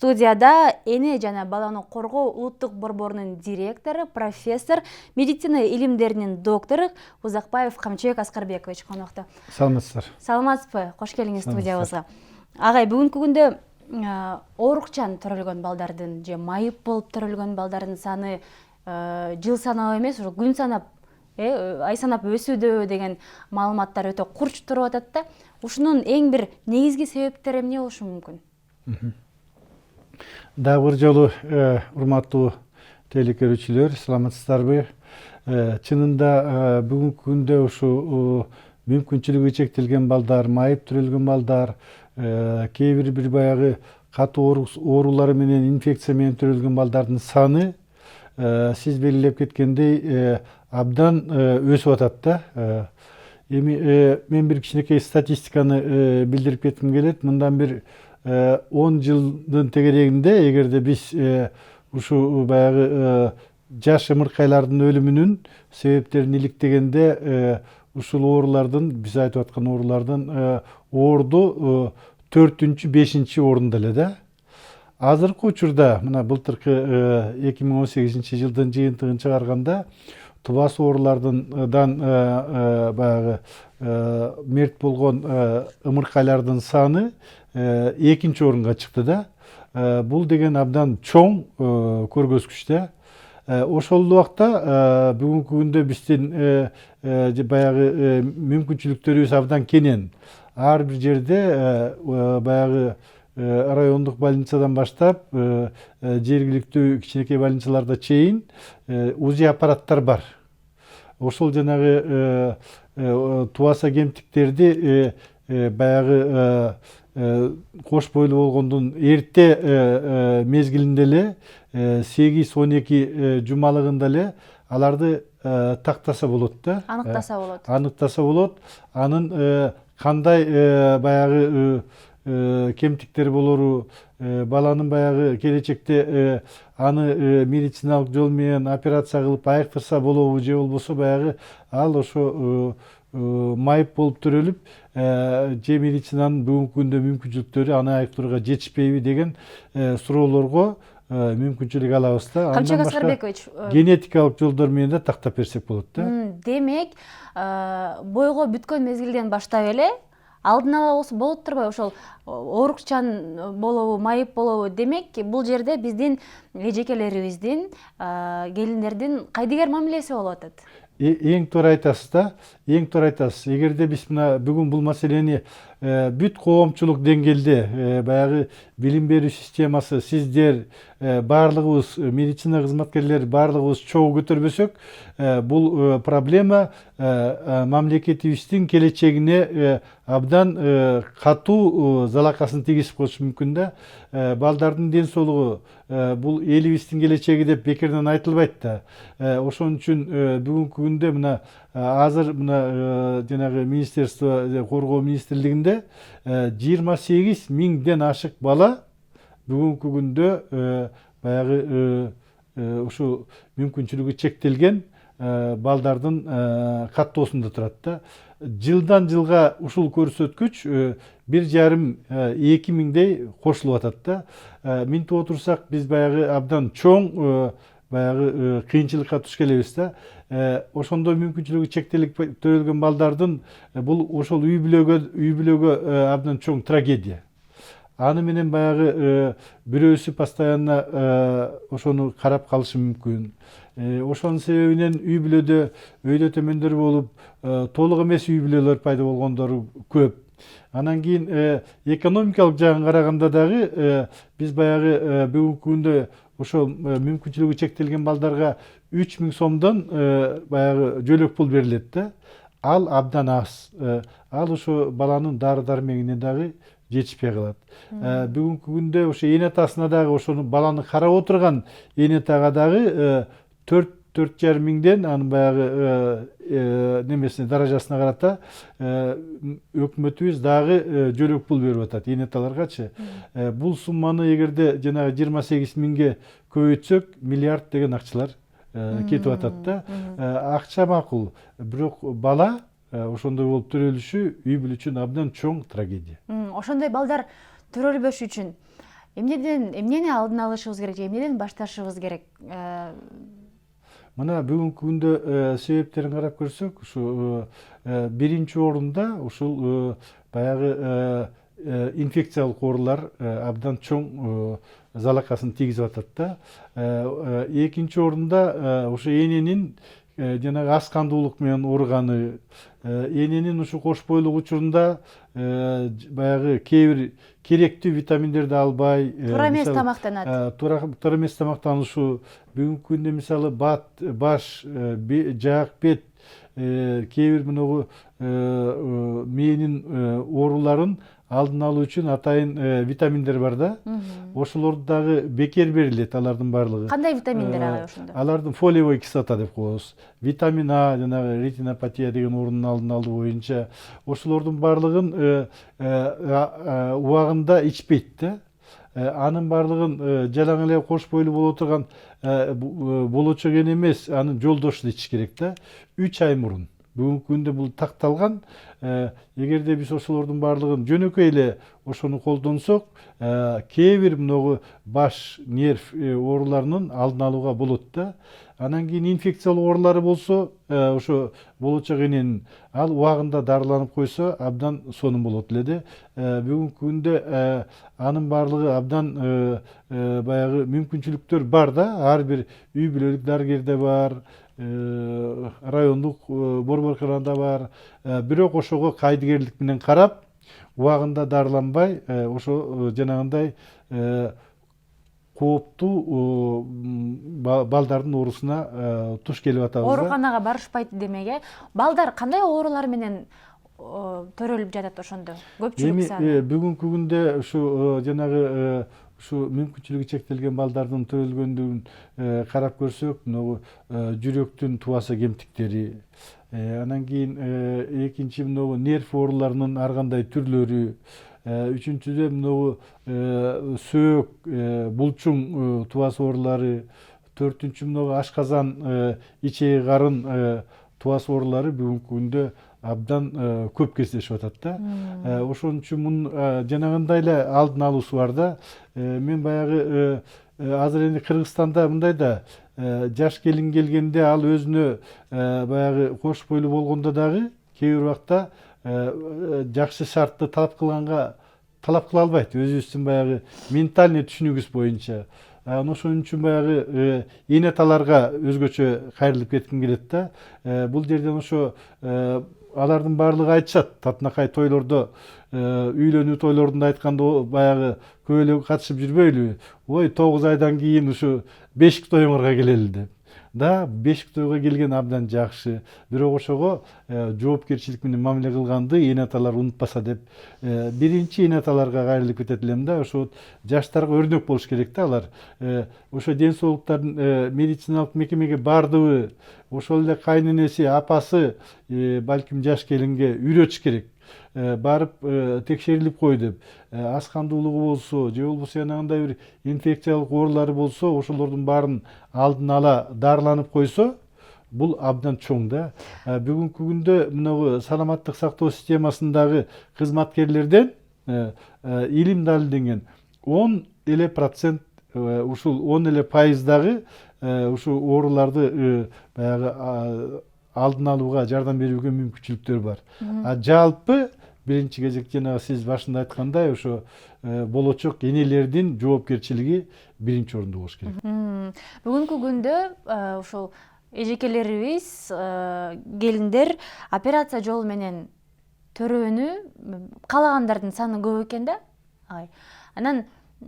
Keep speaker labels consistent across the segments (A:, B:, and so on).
A: Студияда эне жана баланы коргоо улуттук борборунун директору, профессор, медицина илимдеринин доктору Узакбаев Камчыбек Аскарбекович конокто.
B: Саламатсыздар.
A: Саламатсызбы? Кош келиңиз студиябызга. Агай, бүгүнкү күндө оорукчан төрөлгөн балдардын же майып болуп төрөлгөн балдардын саны жыл санап эмес, ушу күн санап, ай санап өсүүдө деген маалыматтар өтө курч туруп атат да. Ушунун эң бир негизги себептери эмне болушу мүмкүн?
B: Дагы бир жолу урматтуу телекөрүүчүлөр, саламатсыздарбы? Чынында бүгүнкү күндө ушу мүмкүнчүлүгү чектелген балдар, майып төрөлгөн балдар, кээ бир баягы катуу оорулар менен, инфекция менен төрөлгөн балдардын саны сиз белгилеп кеткендей абдан өсүп атат да. Эми мен бир кичинекей статистиканы билдирип кетким келет. Мындан бир 10 жылдын тегерегинде эгерде биз ушу баягы жаш ымыркайлардын өлүмүнүн себептерин иликтегенде ушул оорулардын, биз айтып аткан оорулардын оорду 4-5 орунда эле да. Азыркы учурда мына былтыркы 2018 жылдын жыйынтыгын чыгарганда тубас оорулардан баягы мерт болгон ымыркайлардын саны 2-нчи орунга чыкты да. Бул деген абдан чоң көргөзгүч да. Ошол убакта бүгүнкү күндө биздин баягы мүмкүнчүлүктөрүбүз абдан кенен. Ар бир жерде баягы райондук больницадан баштап жергиликтүү кичинекей больницаларда чейин УЗИ аппараттар бар. Ошол жанагы тубаса кемтиктерди баягы кош бойлуу болгондун эрте мезгилинде эле 8-12 жумалыгында эле аларды тактаса болот да.
A: Аныктаса болот.
B: Аныктаса болот. Анын кандай баягы кемтиктер болору, баланын баягы келечекте аны медициналык жол менен операция кылып айыктырса болобу же болбосо баягы ал ошо майып болуп төрөлүп же медицинанын бүгүнкү күндө мүмкүнчүлүктөрү аны айыктырууга жетишпейби деген суроолорго мүмкүнчүлүк алабыз да.
A: Камчыбек Аскарбекович,
B: генетикалык жолдор менен да тактап берсек болот да.
A: Демек, бойго бүткөн мезгилден баштап эле алдын ала болуп турбайбы ошол оорукчан болобу, майып болобу? Демек, бул жерде биздин эжекелерибиздин, келиндердин кайдыгер мамилеси болуп атат.
B: Эң туура айтасыз да. Эң туура айтасыз. Эгерде биз мына бүгүн бул маселени бүт коомчулук деңгээлде баягы билим берүү системасы, сиздер баардыгыбыз, медицина кызматкерлери баардыгыбыз чогуу көтөрбөсөк, бул проблема мамлекетибиздин келечегине абдан катуу залакасын тийгизип коюшу мүмкүн да. Балдардын ден соолугу бул элибиздин келечеги деп бекерден айтылбайт да. Ошон үчүн бүгүнкү күндө мына азыр мына жанагы министерство коргоо министрлигинде 28 миңден ашык бала бүгүнкү күндө баягы ушу мүмкүнчүлүгү чектелген балдардын каттоосунда турат да. Жылдан жылга ушул көрсөткүч 1,5-2 миңдей кошулуп атат да. Минтип отурсак биз баягы абдан чоң баягы кыйынчылыкка туш келебиз да. Ошондой мүмкүнчүлүгү чектелип төрөлгөн балдардын бул ошол үй бүлөгө абдан чоң трагедия. Аны менен баягы бирөөсү постоянно ошону карап калышы мүмкүн. Ошонун себебинен өйдө төмөндөр болуп, толук эмес үй бүлөлөр пайда болгондору көп. Анан кийин экономикалык жагын караганда дагы биз баягы бүгүнкү күндө ошол мүмкүнчүлүгү чектелген балдарга 3000 сомдон баягы жөлөк пул берилет да. Ал абдан аз. Ал ошо баланын дары дармегине дагы жетишпей калат. Бүгүнкү күндө ошо эне атасына дагы ошону баланы карап отурган эне атага дагы 4,5 миңден анын баягы немесине даражасына карата өкмөтүбүз дагы жөлөк пул берип атат эне аталаргачы. Бул сумманы эгерде жанагы 28 миңге көбөйтсөк, миллиард деген акчалар кетип атат да. Акча макул, бирок бала ошондой болуп төрөлүшү үй бүлө үчүн абдан чоң трагедия.
A: Ошондой балдар төрөлбөш үчүн эмнени алдын алышыбыз керек же эмнеден башташыбыз керек?
B: Мына бүгүнкү күндө себептерин карап көрсөк, ушу биринчи орунда ушул баягы инфекциялык оорулар абдан чоң залакасын тийгизип атат да. Экинчи орунда ушу эненин жанагы ас кандуулук менен ооруганы, эненин ушу кош бойлук учурунда баягы кээ бир керектүү витаминдерди албай,
A: Туура эмес тамактанат.
B: туура эмес тамактанышуу, бүгүнкү күндө мисалы баш, жаак, бет, кээ бир мынагу мээнин ооруларын алдын алуу үчүн атайын витаминдер бар да. Ошолорду дагы бекер берилет, алардын баардыгы.
A: Кандай витаминдер агай ошондо?
B: Алардын фолиевый кислота деп коебуз. Витамин А, жанагы ретинопатия деген оорунун алдын алуу боюнча ошолордун баардыгын убагында ичпейт да. Анын баардыгын жалаң эле кош бойлуу боло турган болочо кен эмес, анын жолдошу ичиш керек да. 3 ай мурун. Бүгүнкү күндө бул такталган. Эгерде биз ошолордун баардыгын жөнөкөй эле ошону колдонсок, кээ бир мынагу баш, нерв ооруларынын алдын алууга болот да. Анан кийин инфекциялык оорулары болсо, ошо болочок эненин ал убагында дарыланып койсо, абдан сонун болот эле. Бүгүнкү күндө анын баардыгы абдан баягы мүмкүнчүлүктөр бар да. Ар бир үй бүлөлүк дарыгерде бар, райондук борборканада бар. Бирок ошого кайдыгерлик менен карап, убагында дарыланбай, ошо жанагындай кооптуу балдардын оорусуна туш келип атабыз да.
A: Ооруканага барышпайт демек, балдар кандай оорулар менен төрөлүп жатат ошондо? Көпчүлүк саны.
B: Бүгүнкү күндө ушу жанагы ушу мүмкүнчүлүгү чектелген балдардын төрөлгөндүгүн карап көрсөк, могу жүрөктүн тубасы кемтиктери, анан кийин экинчи могу нерв ооруларынын ар кандай түрлөрү, үчүнчүдө могу сөөк, булчуң тубасы оорулары, төртүнчү могу ашказан, ичеги карын тубасы оорулары бүгүнкү күндө абдан көп кездешип атат да. Ошон үчүн мунун жанагындай эле алдын алуусу бар да. Мен баягы азыр эми Кыргызстанда мындай да, жаш келин келгенде ал өзүнө баягы кош бойлуу болгондо дагы кээ бир убакта жакшы шартты талап кыла албайт, өзүбүздүн баягы ментальный түшүнүгүбүз боюнча. Ошон үчүн баягы эне аталарга өзгөчө кайрылып кетким келет да. Бул жерден ошо алардын баардыгы айтышат, татынакай тойлордо, үйлөнүү тойлорунда айтканда баягы көп эле катышып жүрбөйлү. Ой, 9 айдан кийин ушу бешик тоюңарга келели деп. Да, бешик тойго келген абдан жакшы. Бирок ошого жоопкерчилик менен мамиле кылганды эне аталар унутпаса деп, биринчи эне аталарга кайрылып кетет элем да. Ошо жаштарга өрнөк болуш керек да алар. Ошо ден соолуктардын медициналык мекемеге бардыбы, ошол эле кайненеси, апасы балким жаш келинге үйрөтүш керек. Барып текшерилип кой деп, ас кандуулугу болсо, же болбосо янагындай бир инфекциялык оорулары болсо, ошолордун баарын алдын ала дарыланып койсо, бул абдан чоң да. Бүгүнкү күндө мынагу саламаттык сактоо системасындагы кызматкерлерден илим далилденген 10% ушул 10% ушу ооруларды баягы алдын алууга жардам берүүгө мүмкүнчүлүктөр бар. Жалпы биринчи кезекте жанагы сиз башында айткандай, ошо болочок энелердин жоопкерчилиги биринчи орунда болуш керек.
A: Бүгүнкү күндө ушул эжекелерибиз, келиндер операция жолу менен төрөөнү каалагандардын саны көп экен да. Анан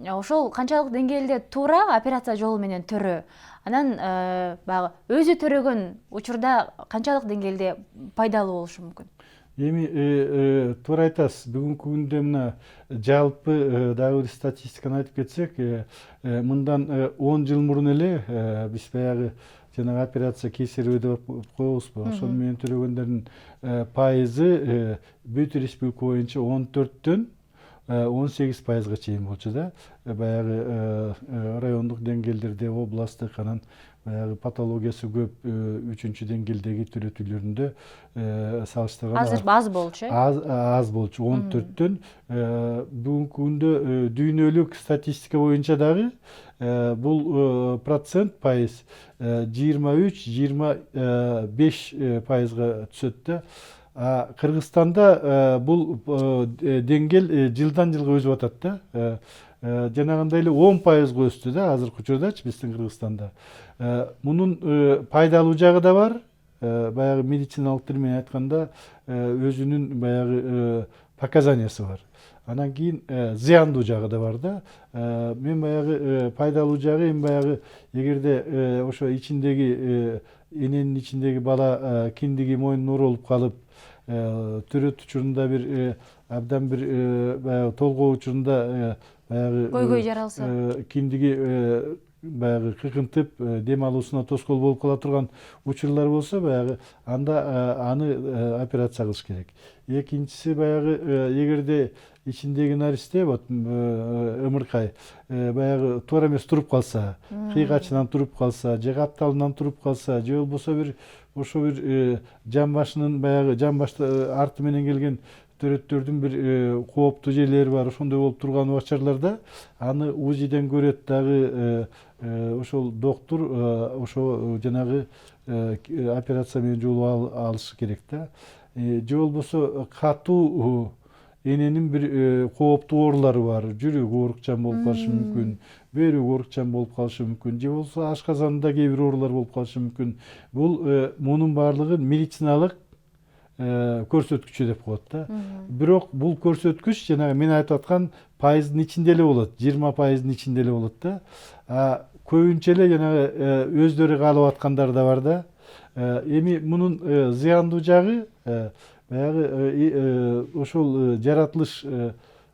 A: ошол канчалык деңгээлде туура операция жолу менен төрөө? Анан баягы өзү төрөгөн учурда канчалык деңгээлде пайдалуу болушу мүмкүн?
B: Эми туура айтасыз. Бүгүнкү күндө мына жалпы дагы бир статистиканы айтып кетсек, мындан 10 жыл мурун эле биз баягы жанагы операция кесарево деп коебузбу, ошол менен төрөгөндөрдүн пайызы бүт республика боюнча 14-төн 18%га чейин болчу да. Баягы райондук деңгээлдерде, областтык, анан баягы патологиясы көп 3-чү деңгээлдеги төрөтүүлөрүндө салыштырганда
A: аз болчу.
B: аз болчу 14-төн бүгүнкү күндө дүйнөлүк статистика боюнча дагы бул процент пайыз 23-25 пайызга түшөт да. Кыргызстанда бул деңгел жылдан жылга өсүп атат да. Жанагындай эле 10% өстү да азыркы учурдачы биздин Кыргызстанда. Мунун пайдалуу жагы да бар. Баягы медициналык тил менен айтканда өзүнүн баягы показаниясы бар. Анан кийин зыяндуу жагы да бар да. Мен баягы пайдалуу жагы эми баягы эгерде ошо ичиндеги эненин ичиндеги бала киндиги мойнуна ооролуп калып төрөт учурунда бир абдан бир баягы толгоо учурунда баягы
A: Көйгөй жаралса,
B: киндиги баягы кыкынтып дем алуусуна тоскоол болуп кала турган учурлар болсо баягы анда аны операция кылыш керек. Экинчиси баягы эгерде ичиндеги наристе вот ымыркай баягы туура эмес туруп калса, кыйгачынан туруп калса, же капталынан туруп калса, же болбосо бир ошо бир жан башынын баягы жан башты арты менен келген төрөттөрдүн бир кооптуу жерлери бар, ошондой болуп турган убакчаларда аны УЗИден көрөт дагы ошол доктур ошо жанагы операция менен жолуп алышы керек да. Же болбосо катуу эненин бир кооптуу оорулары бар. Жүрөгү оорукчан болуп калышы мүмкүн, бөйрөгү оорукчан болуп калышы мүмкүн, же болбосо ашказанында кээ бир оорулар болуп калышы мүмкүн. Бул мунун баардыгы медициналык көрсөткүчү деп коет да. Бирок бул көрсөткүч жанагы мен айтып аткан пайыздын ичинде эле болот, 20%-дын ичинде эле болот да. Көбүнчө эле жанагы өздөрү каалап аткандар да бар да. Эми мунун зыяндуу жагы баягы ошол жаратылыш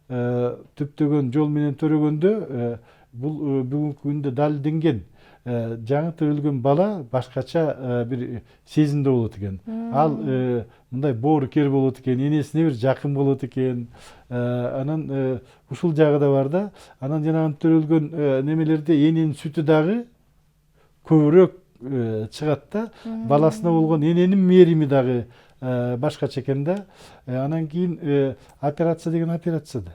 B: түптөгөн жол менен төрөгөндө бул бүгүнкү күндө далилденген. Жаңы төрөлгөн бала башкача бир сезимде болот экен. Ал мындай боорукер болот экен, энесине бир жакын болот экен. Анан ушул жагы да бар да. Анан жанагы төрөлгөн немелерде эненин сүтү дагы көбүрөөк чыгат да. Баласына болгон эненин мээрими дагы башкача экен да. Анан кийин операция деген операция да.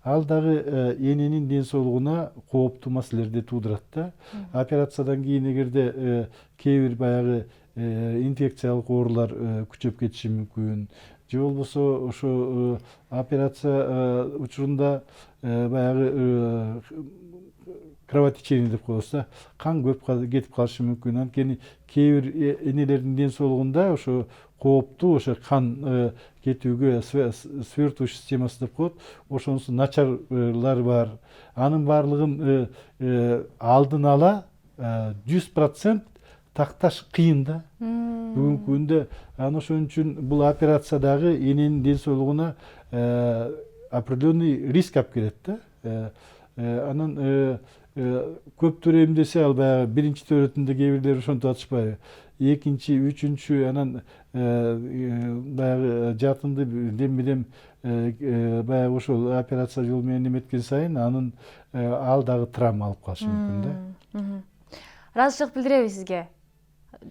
B: Ал дагы эненин ден соолугуна кооптуу маселелерди туудурат да. Операциядан кийин эгерде кээ бир баягы инфекциялык оорулар күчөп кетиши мүмкүн. Же болбосо ошо операция учурунда баягы кровотечение деп коебуз да. Кан көп кетип калышы мүмкүн. Анткени кээ бир энелердин ден соолугунда ошо кооптуу ошо кан кетүүгө свертывающий системасы деп коет. Ошонусу начарлары бар. Анын баардыгын алдын ала 100% такташ кыйын да. Бүгүнкү күндө аны ошон үчүн бул операция дагы эненин ден соолугуна определенный риск алып келет да. Анан көптөр эмдесе ал баягы биринчи төрөтүндө кээ бирлер ошентип атышпайбы. Экинчи, үчүнчү анан баягы жатынды дембедем баягы ошол операция жолу менен эметкен сайын анын ал дагы травма алып калышы мүмкүн да.
A: Ыраазычылык билдиребиз сизге.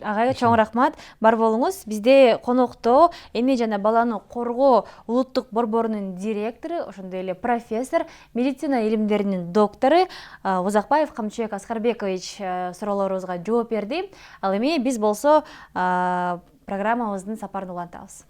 A: Агайга чоң рахмат. Бар болуңуз. Бизде конокто эне жана баланы коргоо улуттук борборунун директору, ошондой эле профессор, медицина илимдеринин доктору Узакбаев Камчыбек Аскарбекович суроолорубузга жооп берди. Ал эми биз болсо программабыздын сапарын улантабыз.